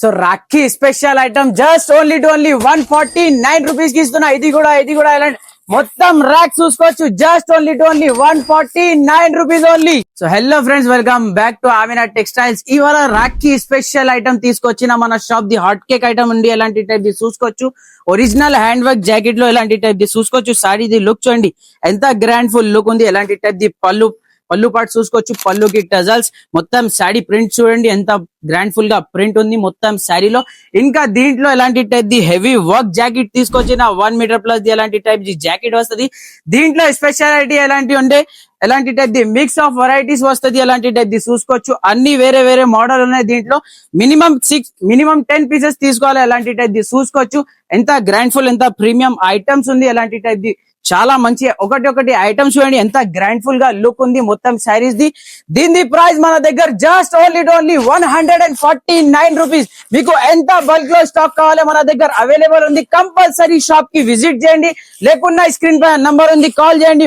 So Rakhi special item just only 149 rupees కి ఇస్తున్నా. ఇది కూడా ఇలాంటి మొత్తం ర్యాక్ చూసుకోవచ్చు. Just only 149 rupees only. So hello friends, welcome back to Amina textiles. ఇవాళ రాఖీ స్పెషల్ ఐటమ్ తీసుకొచ్చిన మన shop the hot cake item ఉంది. ఎలాంటి టైప్ ది చూసుకోవచ్చు. ఒరిజినల్ హ్యాండ్ వర్క్ జాకెట్ లో ఎలాంటి టైప్ ది చూసుకోవచ్చు. సారీ ది లుక్ చూడండి ఎంత గ్రాండ్ ఫుల్ లుక్ ఉంది. ఎలాంటి టైప్ ది పళ్ళు పార్ట్ చూసుకోవచ్చు. పళ్ళుకి టజల్స్, మొత్తం శారీ ప్రింట్ చూడండి ఎంత గ్రాండ్ ఫుల్ గా ప్రింట్ ఉంది మొత్తం శారీలో. ఇంకా దీంట్లో ఎలాంటి type the heavy work jacket తీసుకొచ్చిన 1 మీటర్ ప్లస్ ది ఎలాంటి టైప్ ది జాకెట్ వస్తుంది. దీంట్లో స్పెషాలిటీ ఎలాంటి ఉంటే ఎలాంటి type the mix of varieties వస్తుంది. ఎలాంటి టైప్ ది చూసుకోవచ్చు. అన్ని వేరే మోడల్ ఉన్నాయి. దీంట్లో మినిమం 10 పీసెస్ తీసుకోవాలి. ఎలాంటి టైప్ ది చూసుకోవచ్చు. ఎంత గ్రాండ్ ఫుల్, ఎంత ప్రీమియం ఐటమ్స్ ఉంది. ఎలాంటి టైప్ ది చాలా మంచి ఒకటి ఐటమ్స్ చూడండి ఎంత గ్రాండ్ ఫుల్ గా లుక్ ఉంది మొత్తం శారీస్ ది. దీని ప్రైస్ మన దగ్గర జస్ట్ ఓన్లీ 149 రూపీస్. మీకు ఎంత బల్క్ లో స్టాక్ కావాలి మన దగ్గర అవైలబుల్ ఉంది. కంపల్సరీ షాప్ కి విజిట్ చేయండి, లేకున్నా స్క్రీన్ పై నంబర్ ఉంది, కాల్ చేయండి.